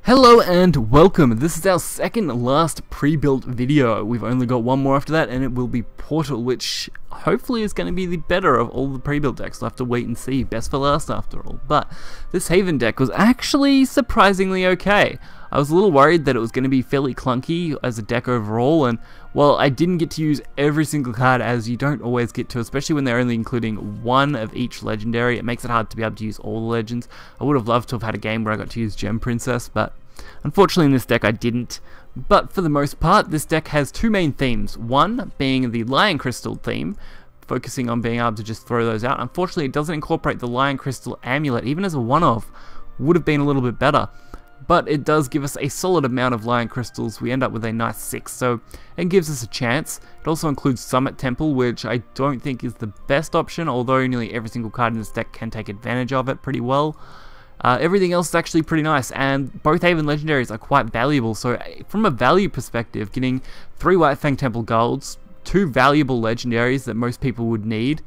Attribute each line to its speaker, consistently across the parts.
Speaker 1: Hello and welcome. This is our second last pre-built video. We've only got one more after that, and it will be Portal, which hopefully is going to be the better of all the pre-built decks. We'll have to wait and see. Best for last after all. But this Haven deck was actually surprisingly okay. I was a little worried that it was going to be fairly clunky as a deck overall, and well, I didn't get to use every single card, as you don't always get to, especially when they're only including one of each legendary. It makes it hard to be able to use all the legends. I would have loved to have had a game where I got to use Gem Princess, but unfortunately in this deck I didn't. But for the most part, this deck has two main themes. One being the Lion Crystal theme, focusing on being able to just throw those out. Unfortunately, it doesn't incorporate the Lion Crystal amulet. Even as a one-off, would have been a little bit better. But it does give us a solid amount of Lion Crystals. We end up with a nice 6, so it gives us a chance. It also includes Summit Temple, which I don't think is the best option, although nearly every single card in this deck can take advantage of it pretty well. Everything else is actually pretty nice, and both Haven legendaries are quite valuable. So from a value perspective, getting 3 White Fang Temple golds, 2 valuable legendaries that most people would need,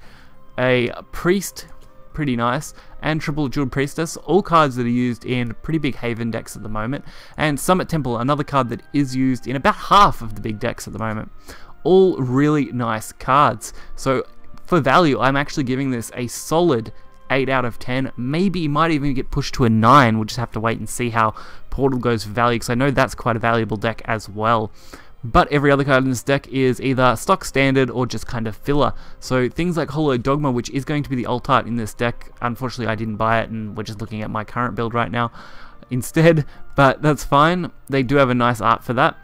Speaker 1: a Priest, pretty nice, and Triple Jeweled Priestess, all cards that are used in pretty big Haven decks at the moment, and Summit Temple, another card that is used in about half of the big decks at the moment. All really nice cards. So for value, I'm actually giving this a solid 8 out of 10, maybe might even get pushed to a 9. We'll just have to wait and see how Portal goes for value, because I know that's quite a valuable deck as well. But every other card in this deck is either stock standard or just kind of filler. So things like Hollow Dogma, which is going to be the alt art in this deck, unfortunately I didn't buy it, and we're just looking at my current build right now instead, but that's fine. They do have a nice art for that.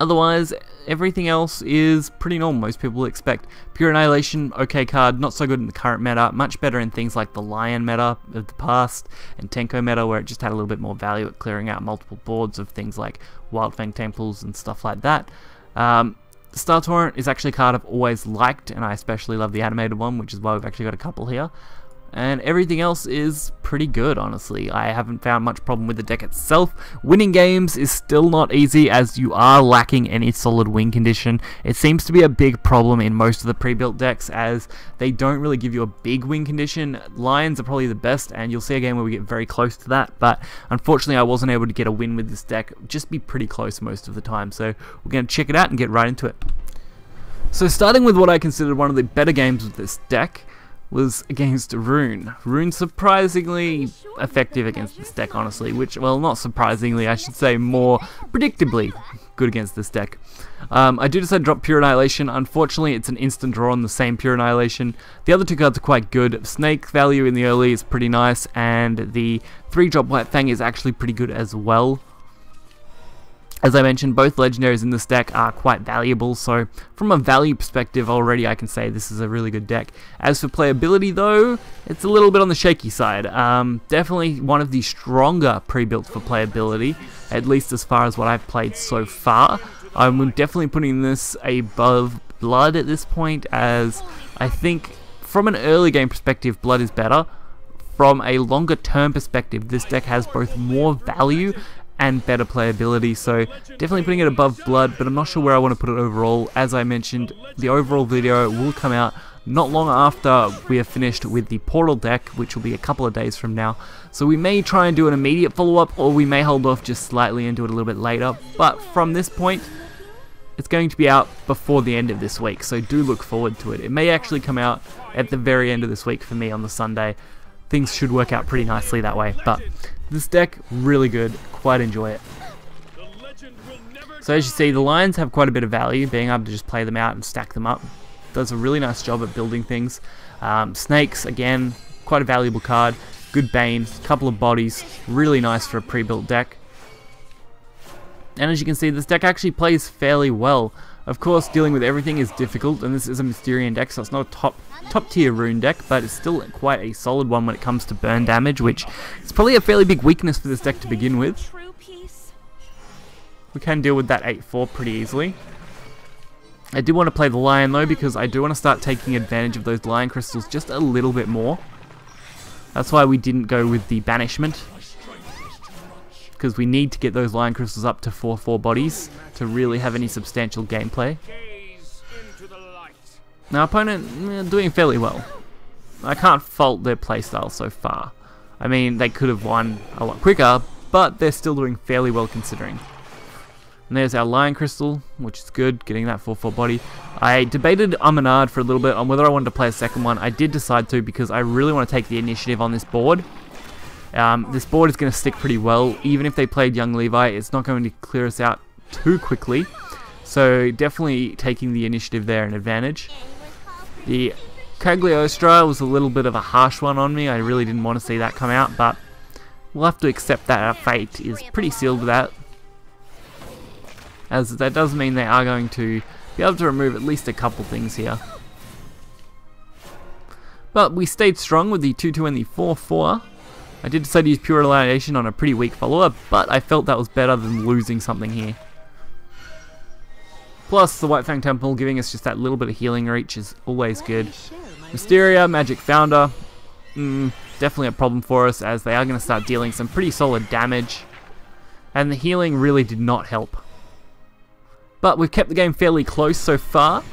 Speaker 1: Otherwise, everything else is pretty normal, most people expect. Pure Annihilation, okay card, not so good in the current meta, much better in things like the Lion meta of the past, and Tenko meta, where it just had a little bit more value at clearing out multiple boards of things like Wild Fang Temples and stuff like that. Star Torrent is actually a card I've always liked, and I especially love the animated one, which is why we've actually got a couple here. And everything else is pretty good, honestly. I haven't found much problem with the deck itself. Winning games is still not easy, as you are lacking any solid win condition. It seems to be a big problem in most of the pre-built decks, as they don't really give you a big win condition. Lions are probably the best, and you'll see a game where we get very close to that, but unfortunately I wasn't able to get a win with this deck. Just be pretty close most of the time, so we're going to check it out and get right into it. So starting with what I considered one of the better games with this deck, was against Rune. Rune's surprisingly effective against this deck, honestly, which, well, not surprisingly, I should say more predictably good against this deck. I do decide to drop Pure Annihilation. Unfortunately, it's an instant draw on the same Pure Annihilation. The other two cards are quite good. Snake value in the early is pretty nice, and the 3-drop White Fang is actually pretty good as well. As I mentioned, both legendaries in this deck are quite valuable, so from a value perspective already I can say this is a really good deck. As for playability though, it's a little bit on the shaky side. Definitely one of the stronger pre-built for playability, at least as far as what I've played so far. I'm definitely putting this above Blood at this point, as I think from an early game perspective Blood is better. From a longer term perspective, this deck has both more value and better playability, so definitely putting it above Blood, but I'm not sure where I want to put it overall. As I mentioned, the overall video will come out not long after we are finished with the Portal deck, which will be a couple of days from now. So we may try and do an immediate follow-up, or we may hold off just slightly and do it a little bit later, but from this point, it's going to be out before the end of this week, so do look forward to it. It may actually come out at the very end of this week for me on the Sunday. Things should work out pretty nicely that way, but this deck, really good, quite enjoy it. So as you see, the Lions have quite a bit of value, being able to just play them out and stack them up. Does a really nice job at building things. Snakes, again, quite a valuable card. Good Bane, couple of bodies, really nice for a pre-built deck. And as you can see, this deck actually plays fairly well. Of course, dealing with everything is difficult, and this is a Mysterian deck, so it's not a top tier Rune deck, but it's still quite a solid one when it comes to burn damage, which is probably a fairly big weakness for this deck to begin with. We can deal with that 8-4 pretty easily. I do want to play the Lion though, because I do want to start taking advantage of those Lion Crystals just a little bit more. That's why we didn't go with the Banishment, because we need to get those Lion Crystals up to 4-4 bodies to really have any substantial gameplay. Now, opponent doing fairly well. I can't fault their playstyle so far. I mean, they could have won a lot quicker, but they're still doing fairly well considering. And there's our Lion Crystal, which is good, getting that 4/4 body. I debated Amanard for a little bit on whether I wanted to play a second one. I did decide to because I really want to take the initiative on this board. This board is going to stick pretty well. Even if they played Young Levi, it's not going to clear us out too quickly. So definitely taking the initiative there an advantage. The Cagliostro was a little bit of a harsh one on me. I really didn't want to see that come out, but we'll have to accept that our fate is pretty sealed with that. As that does mean they are going to be able to remove at least a couple things here. But we stayed strong with the 2/2 and the 4/4. I did decide to use Pure Annihilation on a pretty weak follower, but I felt that was better than losing something here. Plus, the White Fang Temple giving us just that little bit of healing reach is always good. Mysteria, Magic Founder, definitely a problem for us as they are going to start dealing some pretty solid damage. And the healing really did not help. But we've kept the game fairly close so far.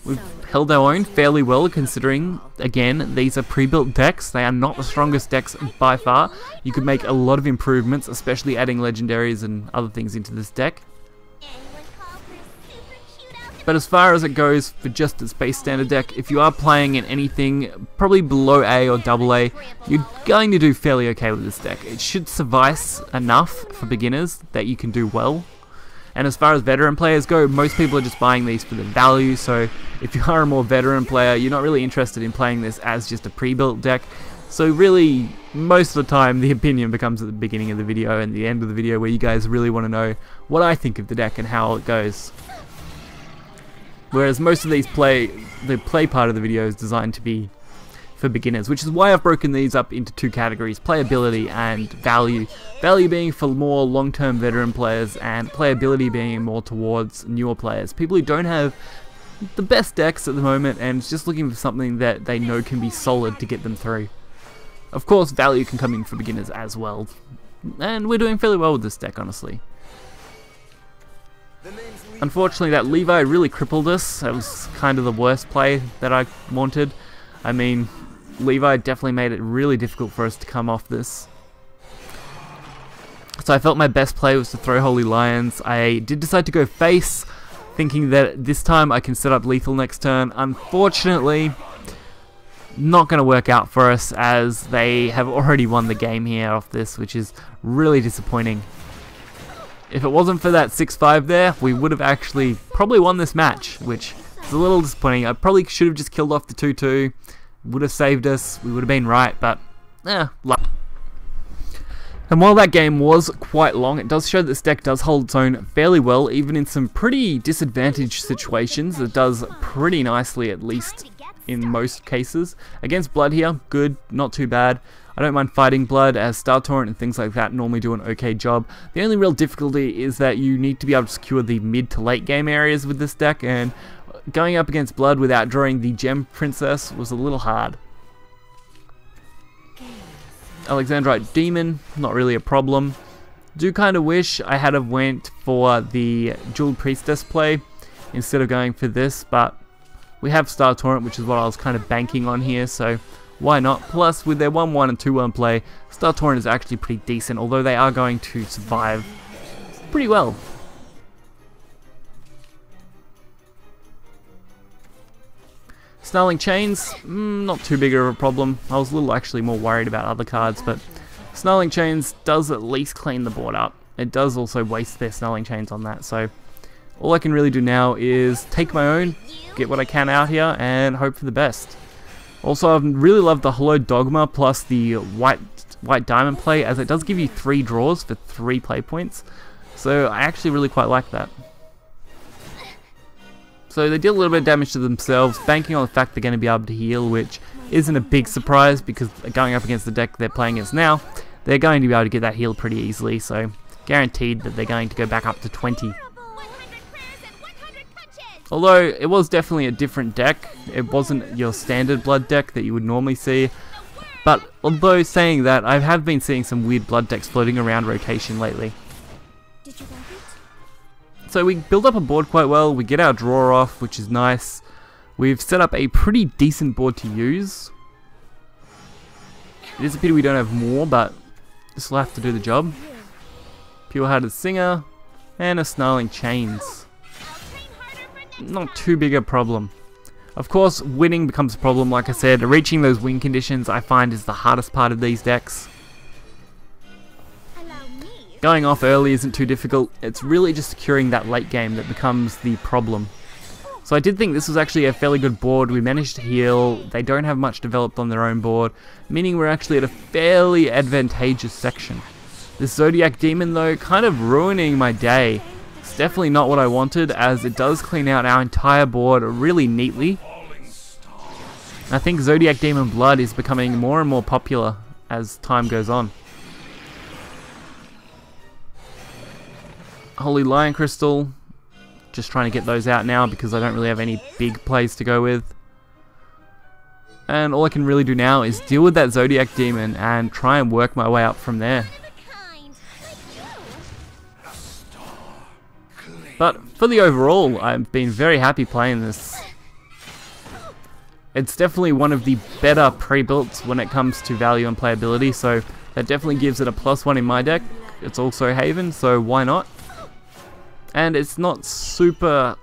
Speaker 1: We've held our own fairly well considering, again, these are pre-built decks. They are not the strongest decks by far. You could make a lot of improvements, especially adding legendaries and other things into this deck. But as far as it goes for just its base standard deck, if you are playing in anything probably below A or AA, you're going to do fairly okay with this deck. It should suffice enough for beginners that you can do well. And as far as veteran players go, most people are just buying these for the value, so if you are a more veteran player, you're not really interested in playing this as just a pre-built deck. So really, most of the time, the opinion becomes at the beginning of the video and the end of the video where you guys really want to know what I think of the deck and how it goes. Whereas most of these the play part of the video is designed to be for beginners, which is why I've broken these up into two categories, playability and value. Value being for more long-term veteran players and playability being more towards newer players. People who don't have the best decks at the moment and just looking for something that they know can be solid to get them through. Of course, value can come in for beginners as well. And we're doing fairly well with this deck, honestly. Unfortunately, that Levi really crippled us. That was kind of the worst play that I wanted. I mean, Levi definitely made it really difficult for us to come off this. So I felt my best play was to throw Holy Lions. I did decide to go face, thinking that this time I can set up lethal next turn. Unfortunately, not going to work out for us as they have already won the game here off this, which is really disappointing. If it wasn't for that 6-5 there, we would have actually probably won this match, which is a little disappointing. I probably should have just killed off the 2/2. Would have saved us, we would have been right, but luck. And while that game was quite long, it does show that this deck does hold its own fairly well, even in some pretty disadvantaged situations. It does pretty nicely, at least in most cases. Against Blood here, good, not too bad. I don't mind fighting Blood, as Star Torrent and things like that normally do an okay job. The only real difficulty is that you need to be able to secure the mid to late game areas with this deck, and going up against Blood without drawing the Gem Princess was a little hard. Alexandrite Demon, not really a problem. Do kind of wish I had have went for the Jeweled Priestess play instead of going for this, but we have Star Torrent, which is what I was kind of banking on here, so why not? Plus, with their 1-1 and 2-1 play, Star Torrent is actually pretty decent, although they are going to survive pretty well. Snarling Chains, not too big of a problem. I was a little actually more worried about other cards, but Snarling Chains does at least clean the board up. It does also waste their Snarling Chains on that, so all I can really do now is take my own, get what I can out here, and hope for the best. Also, I've really loved the Hollow Dogma plus the White Diamond play, as it does give you 3 draws for 3 play points, so I actually really quite like that. So they deal a little bit of damage to themselves, banking on the fact they're going to be able to heal, which isn't a big surprise because going up against the deck they're playing against now, they're going to be able to get that heal pretty easily, so guaranteed that they're going to go back up to 20. Although it was definitely a different deck, it wasn't your standard Blood deck that you would normally see, but although saying that, I have been seeing some weird Blood decks floating around rotation lately.
Speaker 2: Did you like it?
Speaker 1: So we build up a board quite well, we get our draw off, which is nice. We've set up a pretty decent board to use. It is a pity we don't have more, but this will have to do the job. Pure-Hearted Singer, and a Snarling Chains. Not too big a problem. Of course, winning becomes a problem, like I said. Reaching those win conditions I find is the hardest part of these decks. Going off early isn't too difficult. It's really just securing that late game that becomes the problem. So I did think this was actually a fairly good board. We managed to heal. They don't have much developed on their own board, meaning we're actually at a fairly advantageous section. This Zodiac Demon, though, kind of ruining my day. It's definitely not what I wanted, as it does clean out our entire board really neatly. I think Zodiac Demon Blood is becoming more and more popular as time goes on. Holy Lion Crystal, just trying to get those out now because I don't really have any big plays to go with. And all I can really do now is deal with that Zodiac Demon and try and work my way up from there. But for the overall, I've been very happy playing this. It's definitely one of the better pre-builts when it comes to value and playability, so that definitely gives it a +1 in my deck. It's also Haven, so why not? And it's not super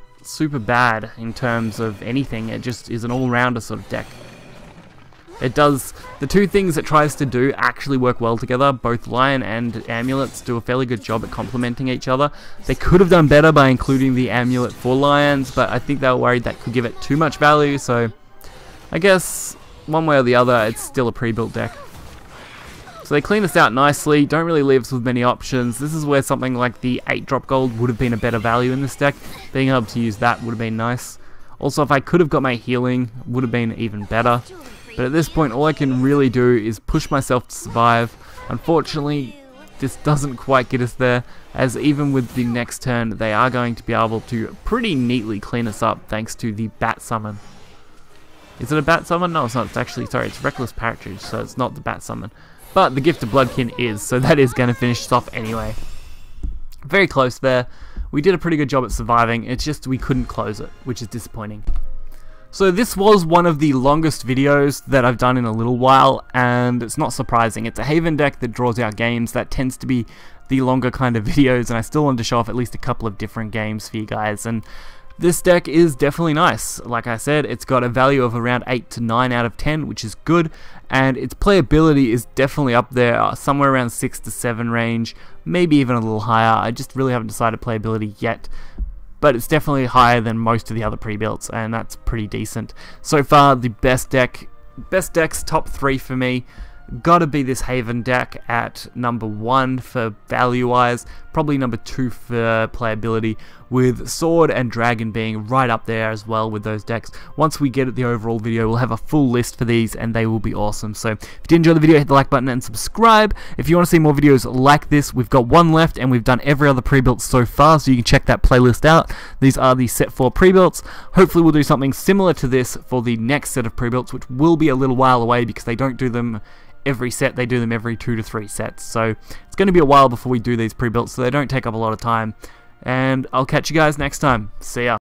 Speaker 1: bad in terms of anything. It just is an all-rounder sort of deck. It does the two things it tries to do actually work well together. Both Lion and Amulets do a fairly good job at complementing each other. They could have done better by including the Amulet for Lions, but I think they were worried that could give it too much value, so I guess one way or the other it's still a pre-built deck. So they clean us out nicely, don't really leave us with many options. This is where something like the 8-drop gold would have been a better value in this deck. Being able to use that would have been nice. Also, if I could have got my healing, would have been even better. But at this point, all I can really do is push myself to survive. Unfortunately, this doesn't quite get us there, as even with the next turn, they are going to be able to pretty neatly clean us up thanks to the Bat Summon. Is it a Bat Summon? No, it's not. It's actually, sorry, it's Reckless Partridge, so it's not the Bat Summon. But the Gift of Bloodkin is, so that is going to finish us off anyway. Very close there. We did a pretty good job at surviving, it's just we couldn't close it, which is disappointing. So this was one of the longest videos that I've done in a little while, and it's not surprising. It's a Haven deck that draws out games. That tends to be the longer kind of videos, and I still wanted to show off at least a couple of different games for you guys. And this deck is definitely nice. Like I said, it's got a value of around 8 to 9 out of 10, which is good, and its playability is definitely up there, somewhere around 6 to 7 range, maybe even a little higher. I just really haven't decided playability yet, but it's definitely higher than most of the other pre-builts, and that's pretty decent. So far, the best decks, top 3 for me, gotta be this Haven deck at number 1 for value-wise, probably number 2 for playability, with Sword and Dragon being right up there as well with those decks. Once we get at the overall video, we'll have a full list for these, and they will be awesome. So if you did enjoy the video, hit the like button and subscribe. If you want to see more videos like this, we've got one left, and we've done every other pre-built so far, so you can check that playlist out. These are the set 4 pre-builts. Hopefully we'll do something similar to this for the next set of pre-builts, which will be a little while away because they don't do them every set, they do them every 2 to 3 sets. So it's going to be a while before we do these pre-builts, so they don't take up a lot of time. And I'll catch you guys next time. See ya.